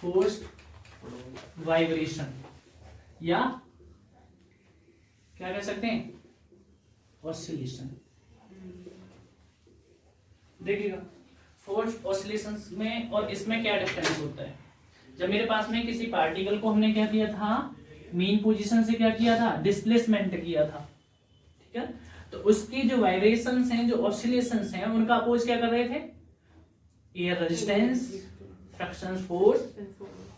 Forced vibration या क्या कह सकते हैं, ऑसिलेशन। देखिएगा फोर्स्ड ऑसिलेशंस में और इसमें क्या डिफरेंस होता है। जब मेरे पास में किसी पार्टिकल को हमने क्या किया था, मीन पोजीशन से क्या किया था, डिस्प्लेसमेंट किया था, ठीक है। तो उसकी जो वाइब्रेशंस हैं, जो ऑसिलेशंस हैं, उनका अपोज क्या कर रहे थे, एयर रेजिस्टेंस, फ्रिक्शन फोर्स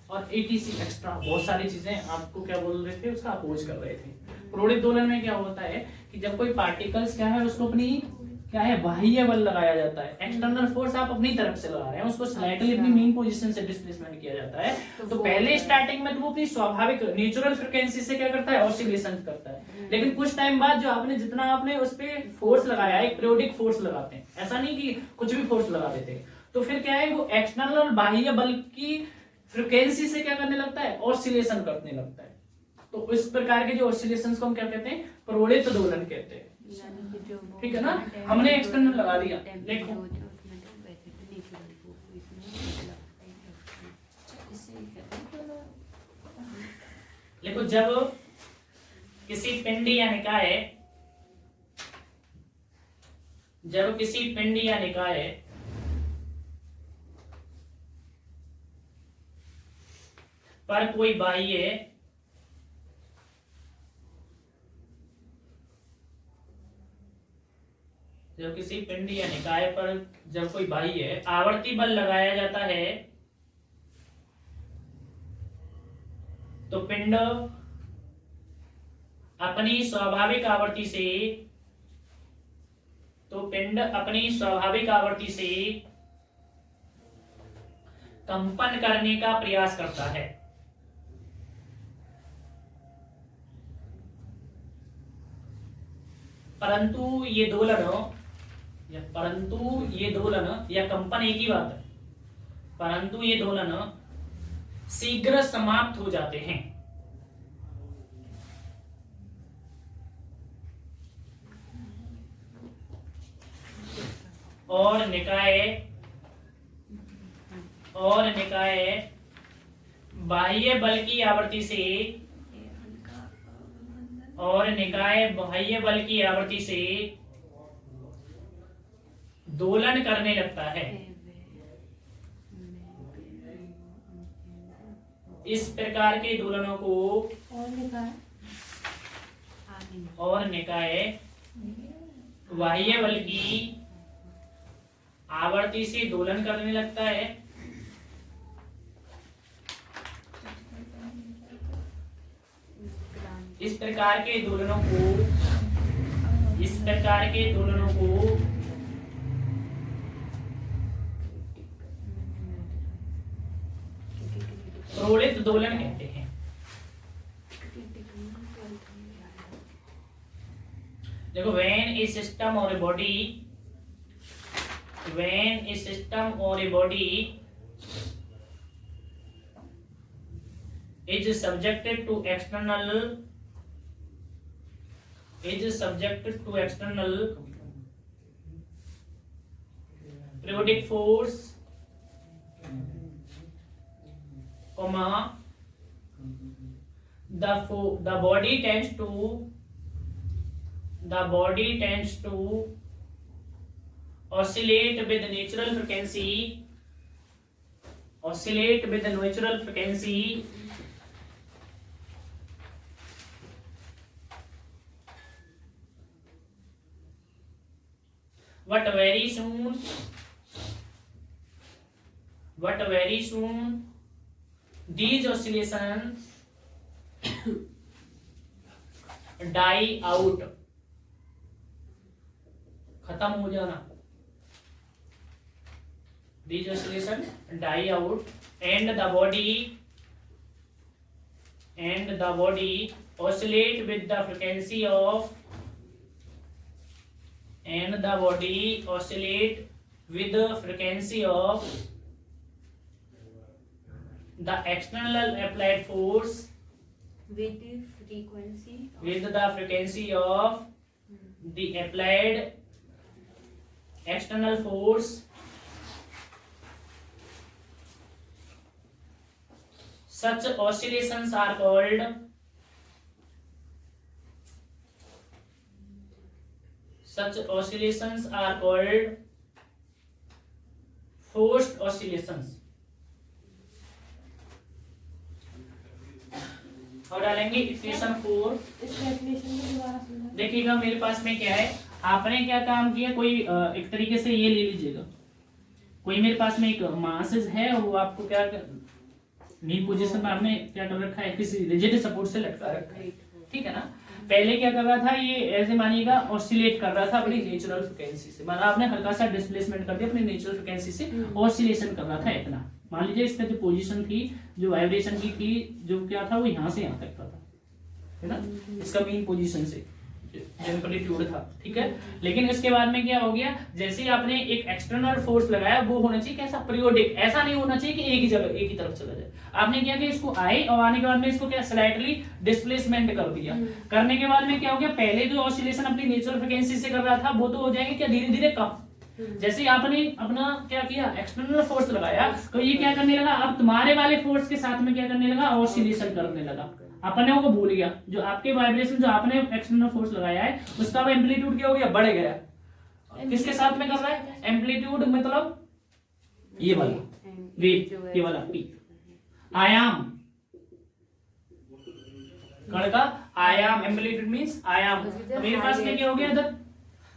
और एटीसी एक्स्ट्रा, बहुत सारी चीजें आपको क्या बोल रहे थे, उसका अपोज कर रहे थे। प्रोडिक दोलन में क्या होता है कि जब कोई पार्टिकल्स क्या है, उसको अपनी क्या है, बाह्य बल लगाया जाता है, एक्सटर्नल फोर्स आप अपनी तरफ से लगा रहे हैं, उसको स्लाइटली अपनी मेन पोजीशन से डिस्प्लेसमेंट किया जाता है। तो पहले स्टार्टिंग में तो वो अपनी स्वाभाविक नेचुरल फ्रीक्वेंसी से क्या करता है, ऑसिलेशन करता है। लेकिन कुछ टाइम बाद जो आपने जितना आपने उस पे फोर्स लगाया, एक पीरियोडिक फोर्स लगाते हैं, ऐसा नहीं कि कुछ भी फोर्स लगा देते, तो फिर क्या है, वो एक्सटर्नल बाह्य बल की फ्रीक्वेंसी से क्या करने लगता है, ऑसिलेशन करने लगता है। तो इस प्रकार के जो ऑसिलेशंस को हम क्या कहते हैं, प्रोडिक दोलन कहते हैं, ठीक है ना। हमने एक्सटर्नल लगा दिया, देखो देखो जब किसी पिंड या निकाय, जब किसी पिंड या निकाय पर कोई बाह्य जब किसी पिंड या निकाय पर जब कोई बाह्य आवर्ती बल लगाया जाता है, तो पिंड अपनी स्वाभाविक आवृत्ति से, तो पिंड अपनी स्वाभाविक आवृत्ति से कंपन करने का प्रयास करता है। परंतु ये दोलन या कंपन एक ही बात है, परंतु ये दोलन शीघ्र समाप्त हो जाते हैं। और निकाय बाह्य बल की आवृत्ति से, और निकाय बाह्य बल की आवृत्ति से दोलन करने लगता है। इस प्रकार के दोलनों को और निकाय बाह्य बल की आवृत्ति से दोलन करने लगता है। इस प्रकार के दोलनों को प्रोडिक दोलन कहते हैं। देखो when a system or a body is subjected to external periodic force, the body tends to oscillate with natural frequency, but very soon these oscillations die out, खत्म हो जाना, these oscillations die out and the body oscillate with the frequency of the external applied force with the frequency of the applied external force such oscillations are called forced oscillations। और डालेंगे equation 4। देखिएगा मेरे पास में क्या है, आपने क्या काम किया, कोई एक तरीके से ये ले लीजिएगा, कोई मेरे पास में एक मासेस है, वो आपको क्या नी पोजीशन में आपने क्या कर रखा है, किसी रिजिड सपोर्ट से लटका रखा है, ठीक है ना। पहले क्या कर रहा था, ये ऐसे मानिएगा ऑसिलेट कर रहा था अपनी नेचुरल फ्रीक्वेंसी से, मतलब आपने हल्का सा डिस्प्लेसमेंट कर दिया अपनी नेचुरल फ्रीक्वेंसी से, ऑसिलेशन कर रहा था इतना। मान लीजिए इसका जो पोजीशन थी, जो वाइब्रेशन की थी, जो क्या था वो यहाँ से यहाँ तक का था, है ना, इसका मीन पोजीशन से एम्पलीट्यूड था, ठीक है। लेकिन इसके बाद में क्या हो गया, जैसे ही आपने एक एक्सटर्नल फोर्स लगाया, वो होना चाहिए कैसा, पीरियोडिक, ऐसा नहीं होना चाहिए कि एक ही जगह एक ही तरफ चला जाए। आपने क्या किया, इसको आए और आने के बाद में इसको क्या स्लाइटली डिस्प्लेसमेंट कर दिया। करने के बाद में क्या हो गया, पहले जो ऑसिलेशन अपनी नेचुरल फ्रीक्वेंसी से कर रहा था, वो तो हो जाएंगे क्या धीरे धीरे कम। जैसे आपने अपना क्या किया, एक्सटर्नल फोर्स लगाया, तो ये क्या करने लगा, अब तुम्हारे वाले फोर्स के साथ में क्या करने लगा, ऑसिलेशन करने लगा। अपने को भूल गया, जो आपके वाइब्रेशन जो आपने एक्सटर्नल फोर्स लगाया है, उसका एम्पलीट्यूड क्या हो गया, बढ़ गया। किसके साथ में कर रहा है, एम्पलीट्यूड मतलब ये वाला वेव, ये वाला पी, आयाम, कण का आयाम, एम्पलीट्यूड मींस आयाम। तो मेरे पास में क्या हो गया इधर,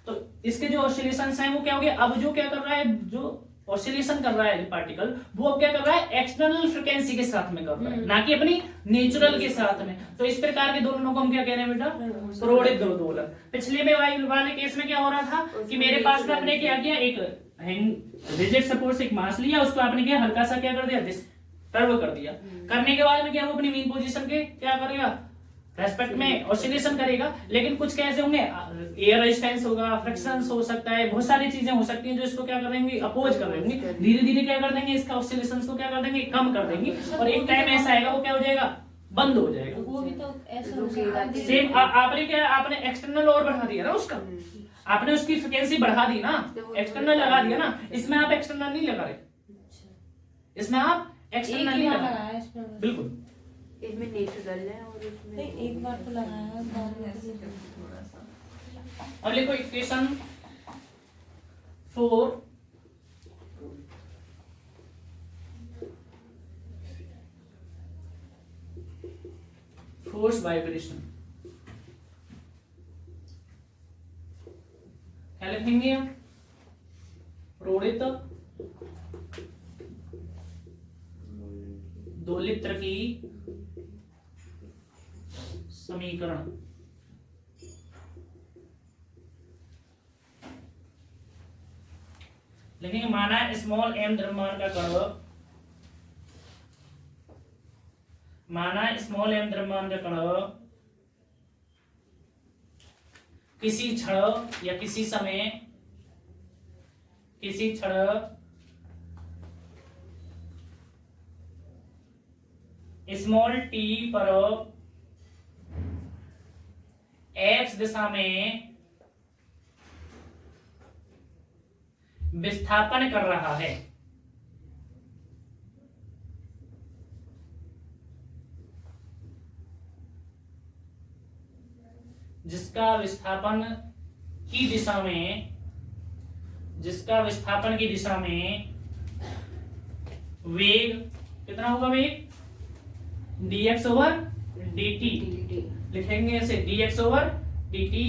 तो इसके जो ऑसिलेशंस हैं वो क्या हो गया, अब जो क्या कर रहा है, जो ऑसिलेशन कर रहा है पार्टिकल, वो अब क्या कर रहा है, एक्सटर्नल फ्रीक्वेंसी के साथ में कर रहा है, ना कि अपनी नेचुरल के साथ में। तो इस प्रकार के दोनों को हम क्या कह रहे हैं बेटा, प्रोडिक दो दोलक। पिछले में वाले केस में क्या हो रहा था कि मेरे पास में आपने क्या किया, एक रिजिड सपोर्ट से एक मास लिया, उसको आपने क्या हल्का सा क्या कर दिया, टर्व कर दिया। करने के बाद में क्या, वो अपनी मीन पोजीशन के क्या करेगा, रेस्पेक्ट में ऑसिलेशन करेगा। लेकिन कुछ कैसे होंगे, एयर रेजिस्टेंस होगा, फ्रिक्शंस हो सकता है, बहुत सारी चीजें हो सकती हैं जो इसको क्या कर देंगे, अपोज कर देंगे, धीरे धीरे क्या कर देंगे, इसका ऑसिलेशंस को क्या कर देंगे, कम कर देंगे। और एक टाइम ऐसा आएगा वो क्या हो जाएगा, बंद हो जाएगा। वो भी तो ऐसा सेम आपने क्या, आपने एक्सटर्नल और बढ़ा दिया ना उसका, आपने उसकी फ्रीक्वेंसी बढ़ा दी ना, एक्सटर्नल लगा दिया ना। इसमें आप एक्सटर्नल नहीं लगा रहे, इसमें आप एक्सटर्नल नहीं लगा रहे, बिल्कुल। इसमें नेचुरल है और इसमें एक बार तो लगाया। अब लिखो इक्वेशन 4, फोर्स वाइब्रेशन। क्या लिखेंगे हम, प्रोडित दोलित्र की समीकरण। लेकिन माना स्मॉल m द्रव्यमान का कण, माना स्मॉल m द्रव्यमान का कण किसी क्षण या किसी समय, किसी क्षण स्मॉल t पर x दिशा में विस्थापन कर रहा है। जिसका विस्थापन की दिशा में, जिसका विस्थापन की दिशा में वेग कितना होगा, वेग dx ओवर dt, लिखेंगे ऐसे dx ओवर dt,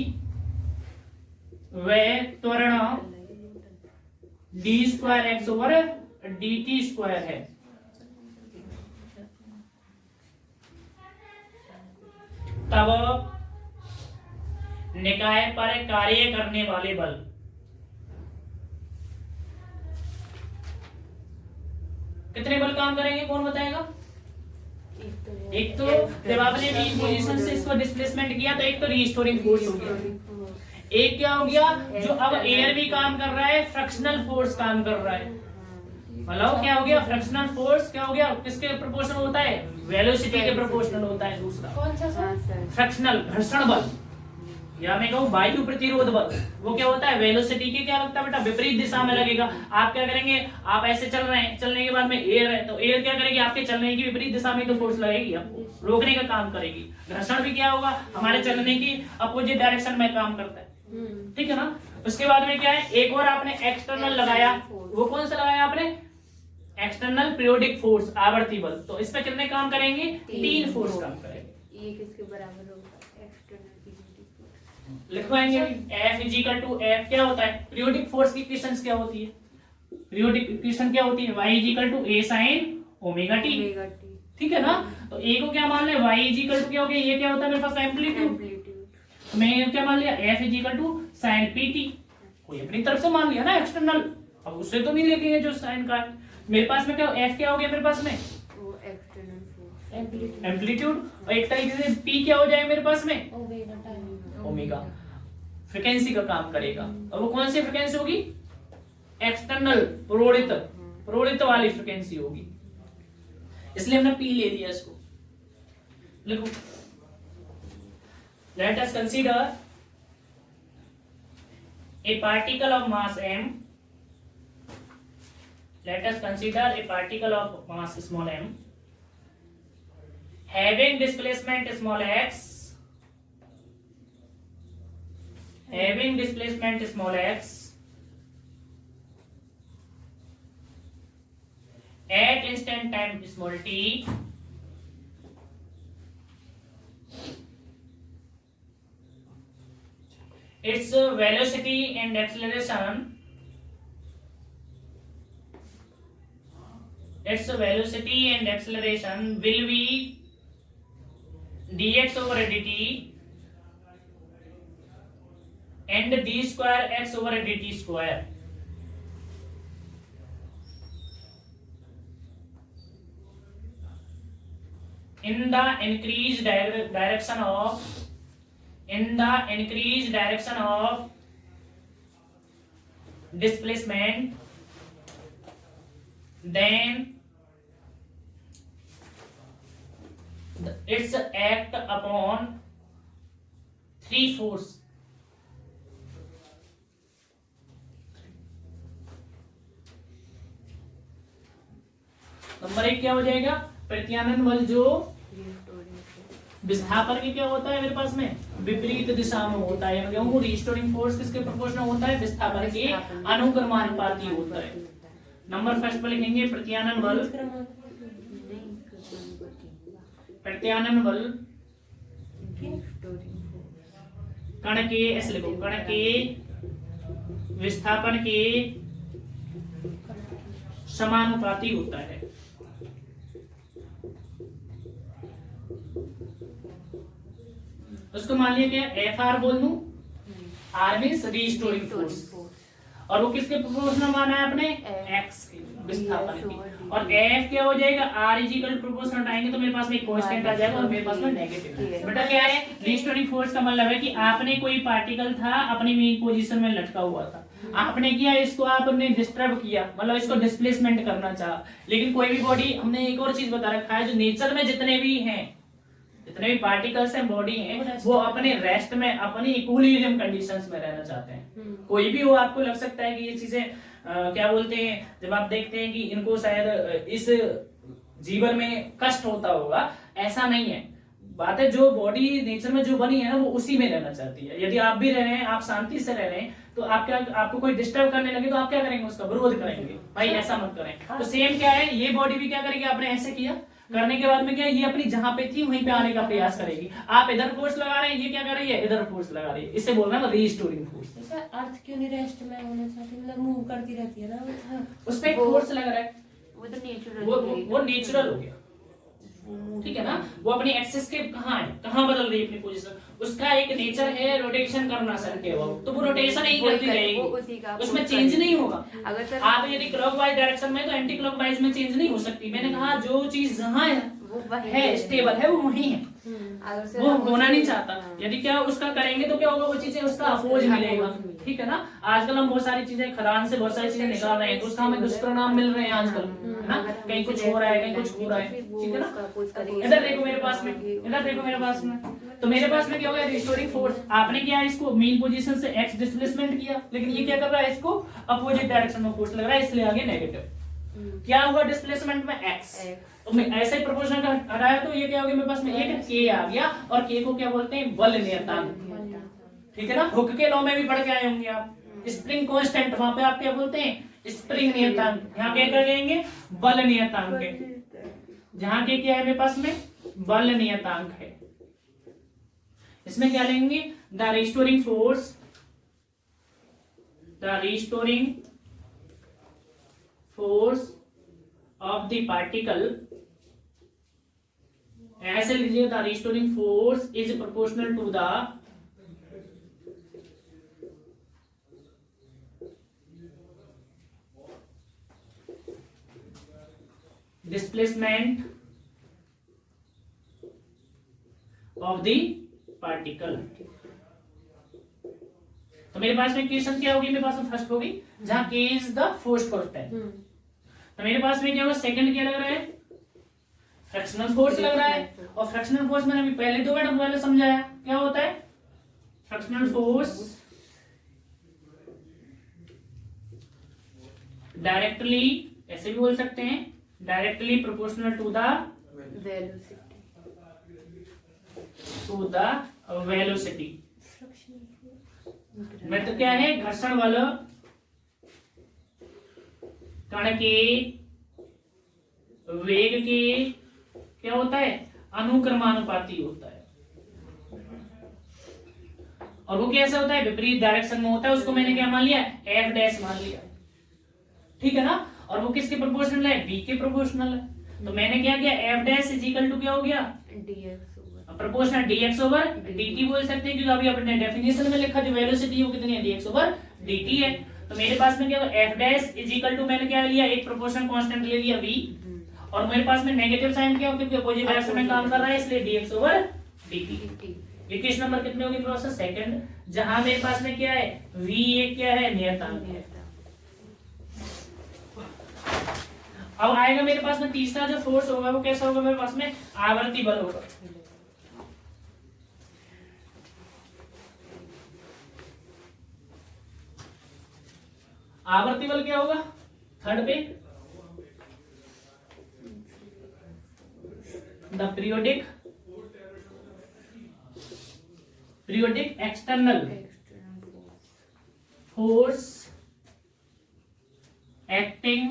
व त्वरण d square x over dt square है। तब निकाय पर कार्य करने वाले बल, कितने बल काम करेंगे, कौन बताएगा। एक तो जब आपने मीन पोजीशन से इसको डिस्प्लेसमेंट किया तो एक तो रीस्टोरिंग फोर्स हो गया, एक क्या हो गया, जो अब एयर भी काम कर रहा है, फ्रिक्शनल फोर्स काम कर रहा है। मतलब क्या हो गया, फ्रिक्शनल फोर्स क्या हो गया, किसके प्रोपोर्शनल होता है, वेलोसिटी के प्रोपोर्शनल होता है। दूसरा कौन सा सर, फ्रिक्शनल घर्षण बल, या मैं कहूँ वायु प्रतिरोध बल, वो क्या होता है, वेलोसिटी के क्या लगता है बेटा, विपरीत दिशा में लगेगा। आप क्या करेंगे, आप ऐसे चल रहे हैं, चलने के बाद में एयर है, तो एयर क्या करेगी, आपके चलने की विपरीत दिशा में तो फोर्स लगेगी, आपको रोकने का काम करेगी। घर्षण भी क्या होगा, हमारे चलने की अपोजिट डायरेक्शन में काम करता है, ठीक है ना। उसके बाद में क्या है, एक और आपने एक्सटर्नल लगाया, वो कौन सा लगाया आपने, एक्सटर्नल पीरियोडिक फोर्स, आवर्ती बल। तो इस पे कितने काम करेंगे, 3 फोर्स काम करेंगे। ये किसके बराबर होगा, एक्सटर्नल पीरियोडिक फोर्स लिखवाएंगे F इजिकल टू F क्या होता है, पीरियोडिक फोर्स की इक्वेशंस क्या होती है, पीरियोडिक इक्वेशन क्या होती है, Y equal to A sin omega T, omega T. ठीक है ना। तो A को क्या मान ले, Y इजिकल टू क्या हो गया, ये क्या होता है मेरे पास एम्पलीट्यूड, तो मैं क्या मान लिया, F equal to sin PT, कोई अपनी तरफ से मान लिया ना एक्सटर्नल, अब उससे तो नहीं लेके जो sin का है। मेरे पास में क्या, F क्या हो गया मेरे पास में, वो एक्सटर्नल फोर्स एम्पलीट्यूड, और एक तरीके से P क्या हो जाएगा मेरे पास में, ओमेगा, फ्रीक्वेंसी का काम करेगा। और वो कौन सी फ्रीक्वेंसी होगी, एक्सटर्नल प्रोड़ित वाली फ्रीक्वेंसी होगी, इसलिए हमने P ले लिया इसको। लिखो, let us consider a particle of mass m, let us consider a particle of mass small m having displacement small x, having displacement small x at instant time small t, its velocity and acceleration, its velocity and acceleration will be dx over dt and d square x over dt square. In the increased direction of, in the increased direction of displacement, then its act upon 3 force. Number 1 क्या हो जाएगा, प्रत्यानयन बल जो विस्थापन के क्या होता है मेरे पास में, विपरीत दिशा में होता है, क्योंकि रिस्टोरिंग फोर्स किसके प्रोपोर्शनल होता है, विस्थापन के अनुक्रमानुपाती होता है। नंबर फर्स्ट पर लिखेंगे प्रत्यानयन बल, प्रत्यानयन बल कण के, ऐसे लिखो, कण के विस्थापन के समानुपाती होता है। उसको मान लिया क्या, एफ आर बोल दूं, आर मीन्स रिस्टोरिंग फोर्स, और वो किसके प्रोपोर्शनल माना है आपने, एक्स के विस्थापन की, और एफ क्या हो जाएगा, आर इजिकल प्रोपोर्शनल आएंगे तो मेरे पास में कांस्टेंट आ जाएगा और मेरे पास में नेगेटिव। बेटा क्या है, रिस्टोरिंग फोर्स का मतलब है कि आपने कोई पार्टिकल था अपनी मेन पोजीशन में लटका हुआ था, आपने किया इसको, आपने डिस्टर्ब किया, मतलब इसको डिस्प्लेसमेंट करना चाहा, लेकिन कोई भी बॉडी, हमने एक और चीज बता रखा है, जो नेचर में जितने भी हैं, जितने भी पार्टिकल्स हैं, बॉडी हैं, वो अपने रेस्ट में, अपनी इक्विलिब्रियम कंडीशंस में रहना चाहते हैं। कोई भी हो, आपको लग सकता है कि ये चीजें क्या बोलते हैं, जब आप देखते हैं कि इनको शायद इस जीवन में कष्ट होता होगा, ऐसा नहीं है। बात है, जो बॉडी नेचर में जो बनी है ना, वो उसी में रहना चाहती है। यदि आप भी रह रहे हैं, आप शांति से रह रहे हैं, तो आप क्या, आपको कोई डिस्टर्ब करने लगे तो आप क्या करेंगे, उसका विरोध करेंगे, भाई ऐसा मत करें। तो सेम क्या है, ये बॉडी भी क्या करेगी, आपने ऐसे किया, करने के बाद में क्या, ये अपनी जहां पे थी वहीं पे आने का प्रयास करेगी। आप इधर फोर्स लगा रहे हैं, ये क्या कर रही है, इधर फोर्स लगा रही है, इसे बोलना है रीस्टोरिंग फोर्स। अर्थ क्यों नहीं रेस्ट में होना चाहती, मतलब मूव करती रहती है ना, उस पे फोर्स लग रहा है, वो तो नेचुरल, वो नेचुरल हो गया, ठीक है ना। वो अपनी एक्सिस के कहाँ बदल रही है अपनी पोजीशन, उसका एक नेचर है रोटेशन करना सर के अबाउट, तो वो रोटेशन ही करती रहेगी, उसमें चेंज नहीं होगा। अगर सर आप यदि क्लॉकवाइज डायरेक्शन में, तो एंटी क्लॉकवाइज में चेंज नहीं हो सकती। मैंने कहा जो चीज जहाँ है स्टेबल है, वो वही है, वो होना नहीं चाहता। यदि क्या उसका करेंगे तो क्या होगा, वो चीजें उसका अपोज मिलेगा, ठीक है ना। आजकल हम बहुत सारी चीजें, खदान से बहुत सारी चीजें निकाल रहे हैं, तो उसका हमें दुष्परिणाम मिल रहे हैं आजकल, है ना, कहीं कुछ हो रहा है, कहीं कुछ हो रहा है, ठीक है ना। इधर देखो मेरे पास में, इधर देखो मेरे पास में, तो मेरे पास में क्या हो गया रिस्टोरिंग फोर्स, आपने क्या इसको मीन पोजीशन से x डिस्प्लेसमेंट किया, लेकिन ये क्या कर रहा है, इसको अपोजिट डायरेक्शन में फोर्स लग रहा है, इसलिए आगे नेगेटिव। क्या हुआ डिस्प्लेसमेंट में x, तो मैं ऐसे ही प्रोपोर्शनल का हटाया तो ये क्या हो गया मेरे पास में एक k आ गया, और k को क्या बोलते हैं, बल नियतांक। ठीक है ना, हुक के लॉ में भी पढ़ के आए होंगे आप, स्प्रिंग कांस्टेंट, वहां पे आप क्या बोलते हैं, स्प्रिंग नियतांक, यहाँ क्या कर देंगे, बल नियतांक है, जहां के क्या है मेरे पास में, बल नियतांक है। इसमें क्या लेंगे, the restoring force, the restoring force of the particle, ऐसे लीजिए, the restoring force is proportional to the displacement of the particle. तो मेरे पास में क्वेश्चन क्या होगी, मेरे पास में फर्स्ट होगी जहां k is the force constant, तो मेरे पास में क्या होगा, सेकंड क्या लग रहा है, फ्रैक्शनल फोर्स लग रहा है, और फ्रैक्शनल फोर्स मैंने अभी पहले 2 मिनट पहले समझाया क्या होता है, फ्रैक्शनल फोर्स डायरेक्टली, ऐसे भी बोल सकते हैं, directly proportional to the velocity. मतलब क्या है, घर्षण बल कण के वेग के क्या होता है, अनुक्रमानुपाती होता है, और वो कैसे होता है, विपरीत डायरेक्शन में होता है, उसको मैंने क्या मान लिया, एफ डैश मान लिया। ठीक है ना, और वो किसके प्रोपोर्शनल है, बी के प्रोपोर्शनल है, तो मैंने क्या किया, F dash is equal to क्या हो गया, प्रोपोर्शनल dx ओवर dt बोल सकते हैं, क्योंकि अभी अपने डेफिनेशन में लिखा जो वेलोसिटी वो कितनी है, dx ओवर dt है। तो मेरे पास में क्या होगा, F dash is equal to, मैंने क्या लिया, एक प्रोपोर्शनल कांस्टेंट ले लिया v, और मेरे पास में नेगेटिव साइन क्या हो, क्योंकि अपोजिट डायरेक्शन में काम कर रहा है, इसलिए dx over dt। Equation number कितने होगी प्रोसेस, सेकंड, जहां मेरे पास में क्या है, v एक क्या है, नियतांक है। अब आएगा मेरे पास में तीसरा जो फोर्स होगा वो कैसा होगा, मेरे पास में आवर्ती बल होगा। आवर्ती बल क्या होगा, थर्ड पे, the periodic external force acting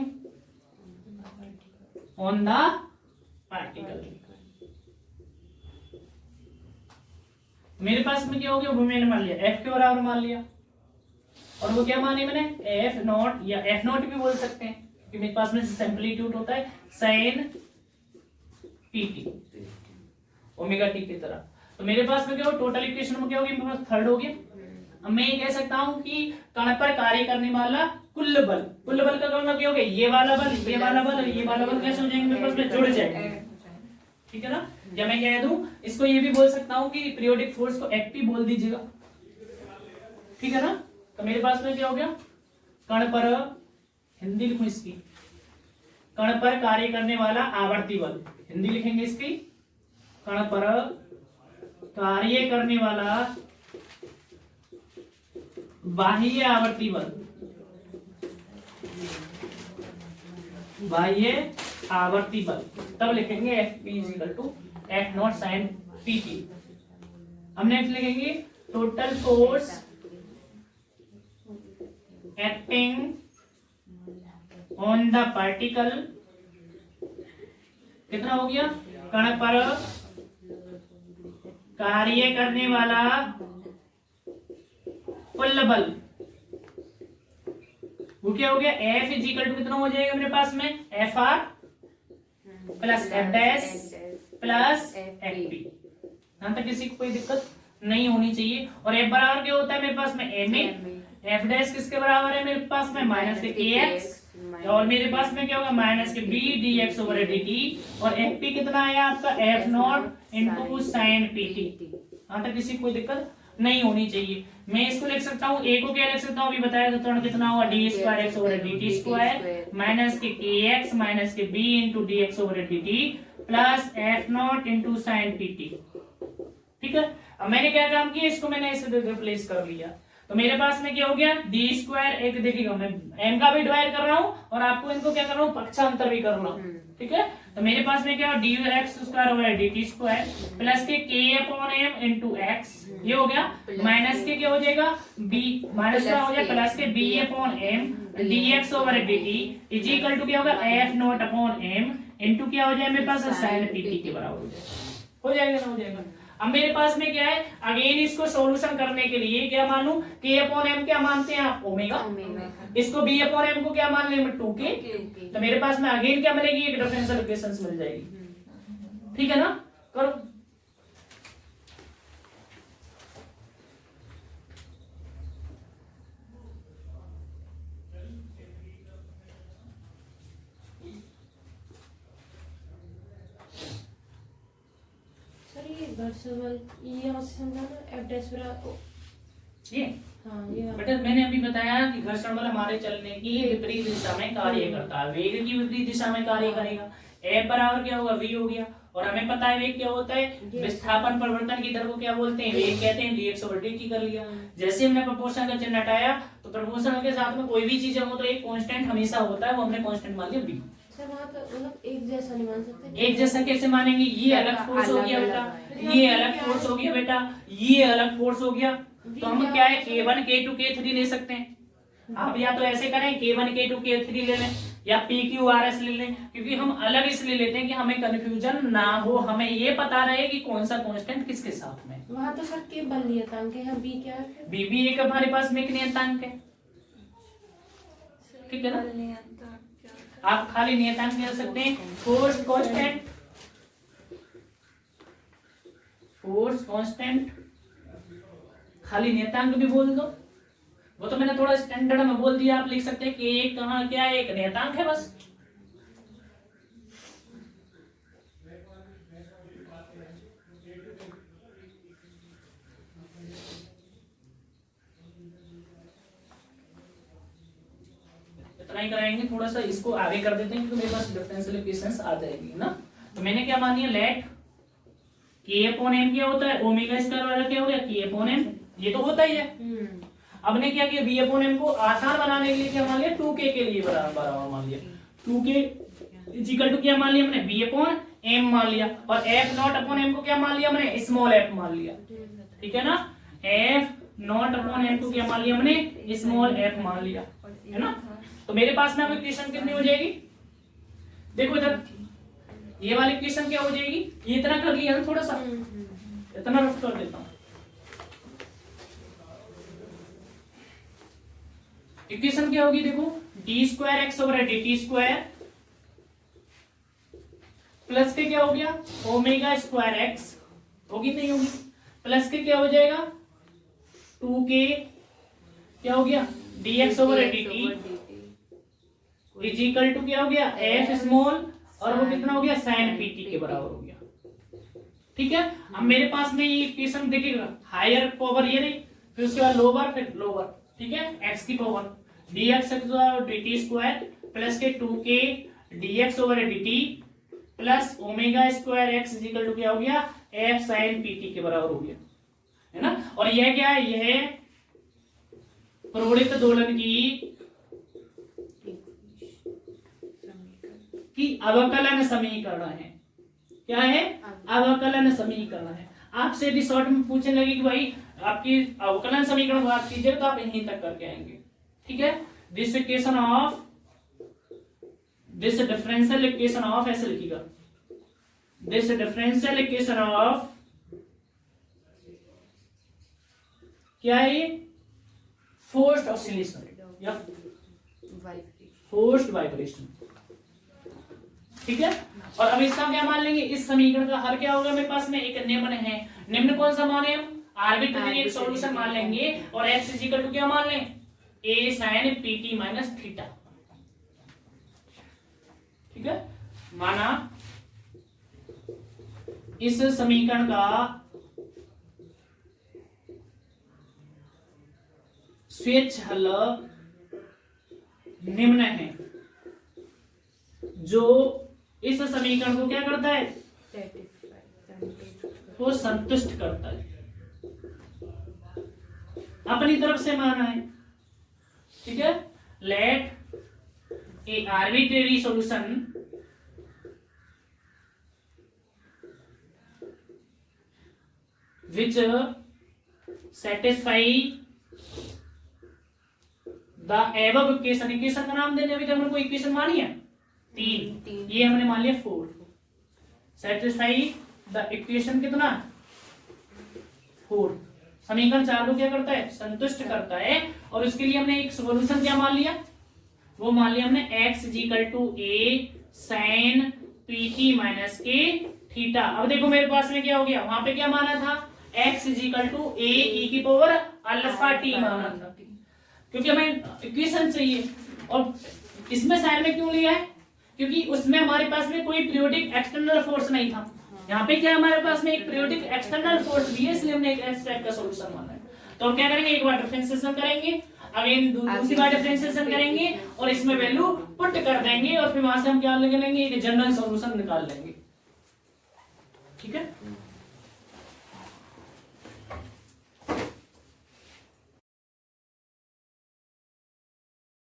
on the particle. मेरे पास में क्या हो गया, वो मैंने मान लिया, एफ के बराबर मान लिया, और वो क्या मानी मैंने, एफ नॉट, या एफ नॉट भी बोल सकते हैं, क्योंकि मेरे पास में एम्पलीट्यूड होता है साइन पीटी, ओमेगा टी की तरह। तो मेरे पास में क्या हो, टोटल इक्वेशन में क्या होगी, मेरे पास थर्ड हो गया। अब मैं ये कह सकता हूं कि कण पर कार्य करने वाला कुल बल, कुल बल का गणना क्या होगा, ये वाला बल, ये वाला बल और ये वाला बल कैसे हो जाएंगे, मेरे पास में जुड़ जाएंगे। ठीक है ना, या मैं कह दूं इसको ये भी बोल सकता हूं कि पीरियोडिक फोर्स को एक्टिव बोल दीजिएगा। ठीक है ना, तो मेरे पास में क्या हो गया, कण पर, हिंदी लिखूं इसकी, कण पर कार्य करने वाला आवर्ती बल, हिंदी लिखेंगे इसकी, कण पर कार्य करने वाला बाह्य आवर्ती बल, बाह्य आवर्ती बल, तब लिखेंगे F P is equal to F not sine P T. हम नेक्स्ट लिखेंगे total force acting on the particle, कितना हो गया, कण पर कार्य करने वाला कुल बल, वो क्या हो गया, एफ इज इक्वल टू कितना हो जाएगा मेरे पास में, F R plus F dash plus F P. यहां तक किसी को कोई दिक्कत नहीं होनी चाहिए। और एफ बराबर क्या होता है मेरे पास में, एम ए, एफ डैश किसके बराबर है मेरे पास में, माइनस के एक्स, और मेरे पास में क्या होगा, minus k b d x over d t, और एफ पी कितना आया आपका, F not into sine P T. यहां तक किसी को कोई दिक्कत नहीं होनी चाहिए। मैं इसको लिख सकता हूँ, ए को क्या लिख सकता हूँ अभी बताया तो कितना हुआ, d square x over d t square minus k x minus k b into d x over d t plus F not into sine P T. ठीक है, अब मैंने क्या काम किया, इसको मैंने ऐसे रिप्लेस कर लिया, तो मेरे पास में क्या हो गया, डी स्क्वायर, एक देखिएगा मैं एम का भी डिवाइड कर रहा हूँ और आपको इनको क्या कर रहा हूँ, पक्षांतर भी कर रहा हूँ, ठीक है। तो मेरे पास में क्या, डी एक्स स्क्वायर हो गया डी टी स्क्वायर प्लस के अपॉन एम इंटू एक्स, ये हो गया, माइनस के क्या हो जाएगा, बी माइनस का हो जाएगा plus k b upon m d x over d t is equal to क्या होगा, F not upon m into क्या हो जाएगा मेरे पास, साइन पी टी के बराबर हो जाएगा ना, हो जाएगा। अब मेरे पास में क्या है, अगेन इसको सॉल्यूशन करने के लिए क्या मान लूं, के अपॉन एम क्या मानते हैं आप, ओमेगा, इसको बी अपॉन एम को क्या मान लें, 2k, तो मेरे पास में अगेन क्या मिलेगी, एक डिफरेंशियल इक्वेशंस मिल जाएगी, ठीक है ना, करो। सर ये घर्षण ये यहाँ से समझाना एफ डैश बराबर ये हाँ ये बेटा मैंने अभी बताया कि घर्षण बल हमारे चलने की विपरीत दिशा में कार्य करता है, वेग की विपरीत दिशा में कार्य करेगा, F बराबर क्या होगा, v हो गया, और हमें पता है वेग क्या होता है, विस्थापन परिवर्तन की दर को क्या बोलते हैं, वेग कहते हैं, dx ओवर dt कर लिया। जैसे हमने प्रोपोर्शन का चिन्ह हटाया तो प्रोपोर्शन के साथ में कोई भी चीज हो तो एक कांस्टेंट हमेशा होता है, वो हमने कांस्टेंट मान लिया v। सर वहाँ तो मतलब एक जैसा नहीं मान सकते, एक जैसा कैसे मानेंगे, ये अलग फोर्स हो गया बेटा, ये अलग फोर्स हो गया बेटा, ये अलग फोर्स हो गया, तो हम क्या है k1 k2 k3 ले सकते हैं। आप या तो ऐसे करें k1 k2 k3 ले लें या PQRS ले लें, क्योंकि हम अलग इसलिए लेते हैं कि हमें कंफ्यूजन ना हो, हमें ये पता रहे कि कौन सा कांस्टेंट किसके साथ में। वहाँ तो सर के बल नियतांक है, यहाँ बी क्या है, बी भी एक हमारे पास में एक नियतांक है, ठीक है ना, आप खाली नियतांक ले सकते हैं, फोर्स कांस्टेंट, फोर्स कांस्टेंट, खाली नियतांक भी बोल दो, वो तो मैंने थोड़ा स्टैंडर्ड में बोल दिया, आप लिख सकते हैं कि एक कहाँ क्या है, एक नियतांक है बस। इतना ही कराएंगे, थोड़ा सा इसको आगे कर देते हैं क्योंकि मेरे पास डिफरेंशियल इक्वेशंस आ जाएगी ना। तो मैंने क्या मान लिया, लेट के अपॉन एम क्या होता है, ओमेगा स्क्वायर वाला क्या हो गया, के अपॉन एम, ये तो होता ही है। अब ने क्या किया, बी अपॉन एम को आसान बनाने के लिए क्या मान लिया, 2k के लिए बराबर मान लिया, 2k इज इक्वल टू क्या मान लिया हमने, बी अपॉन एम मान लिया, और एफ नॉट अपॉन एम को क्या मान लिया हमने, स्मॉल एफ मान लिया, ठीक है ना, एफ नॉट अपॉन एम को क्या मान लिया हमने, स्मॉल एफ मान लिया, है ना। तो मेरे पास में अब इक्वेशन कितनी हो जाएगी, देखो इधर ये वाली इक्वेशन क्या हो जाएगी, ये इतना कर लिया ना, थोड़ा सा इतना रफ कर देता हूं। इक्वेशन क्या होगी, देखो D square x over d t square plus के क्या हो गया, ओमेगा स्क्वायर एक्स होगी, नहीं होगी, प्लस के क्या हो जाएगा, 2k क्या हो गया, d x over d t is equal to क्या हो गया, एफ स्मॉल, और वो कितना हो गया, साइन पीटी के बराबर हो गया, ठीक है। अब मेरे पास में ये इक्वेशन देखिएगा, हायर पावर ये नहीं, फिर उसके बाद लोअर, फिर लोअर, ठीक है, एक्स की power dx dt square plus k 2k dx over dt plus omega square x is equal to क्या हो गया, f sin pt के बराबर हो गया, है ना। और यह क्या है, यह प्रवृत्त दोलन की अवकलन समीकरण है, क्या है, अवकलन समीकरण है। आपसे यदि शॉर्ट में पूछने लगे कि भाई आपकी अवकलन समीकरण बात कीजिए तो आप यहीं तक करके आएंगे, ठीक है। This equation of, this differential equation of ऐसे लिखिएगा, दिस डिफरेंशियल इक्वेशन ऑफ क्या है, ये फोर्स्ड ऑसिलेशन या फोर्स्ड वाइब्रेशन, ठीक है। और अब इसका क्या मान लेंगे, इस समीकरण का हल क्या होगा, मेरे पास में एक निम्न है, निम्न कौन सा मान है, आर्बिट्ररी एक सॉल्यूशन मान लेंगे, और x इज इक्वल टू क्या मान लें, a sin pt minus theta, ठीक है। माना इस समीकरण का स्वेच्छ हल निम्न है, जो इस समीकरण को क्या करता है, को संतुष्ट करता है, अपनी तरफ से माना है, ठीक है। Let a arbitrary solution which satisfy the above equation, equation का नाम देने, अभी तक हमने कोई इक्वेशन मानी है तीन, ये हमने मान लिया 4, satisfy the इक्वेशन कितना 4, समीकरण 4 को क्या करता है, संतुष्ट करता है। और उसके लिए हमने एक सॉल्यूशन क्या मान लिया, वो मान लिया हमने x a sin pt minus के थीटा। अब देखो मेरे पास में क्या हो गया, वहां पे क्या माना था, x a e की पावर अल्फा टी माना था, क्योंकि हमें इक्वेशन चाहिए। और इसमें साइड में क्यों लिया है, क्योंकि उसमें हमारे पास में कोई पीरियोडिक एक्सटर्नल फोर्स नहीं था। यहाँ पे क्या हमारे पास में एक पीरियोडिक एक्सटर्नल फोर्स भी है, इसलिए हमने एक इस टाइप का सॉल्यूशन माना है। तो हम क्या करेंगे, एक बार डिफरेंशिएशन करेंगे, अगेन दूसरी बार डिफरेंशिएशन करेंगे और इसमें वैल्यू पुट कर देंगे और फिर वहां से हम क्या निकालेंगे, एक जनरल सॉल्यूशन निकाल लेंगे, ठीक है।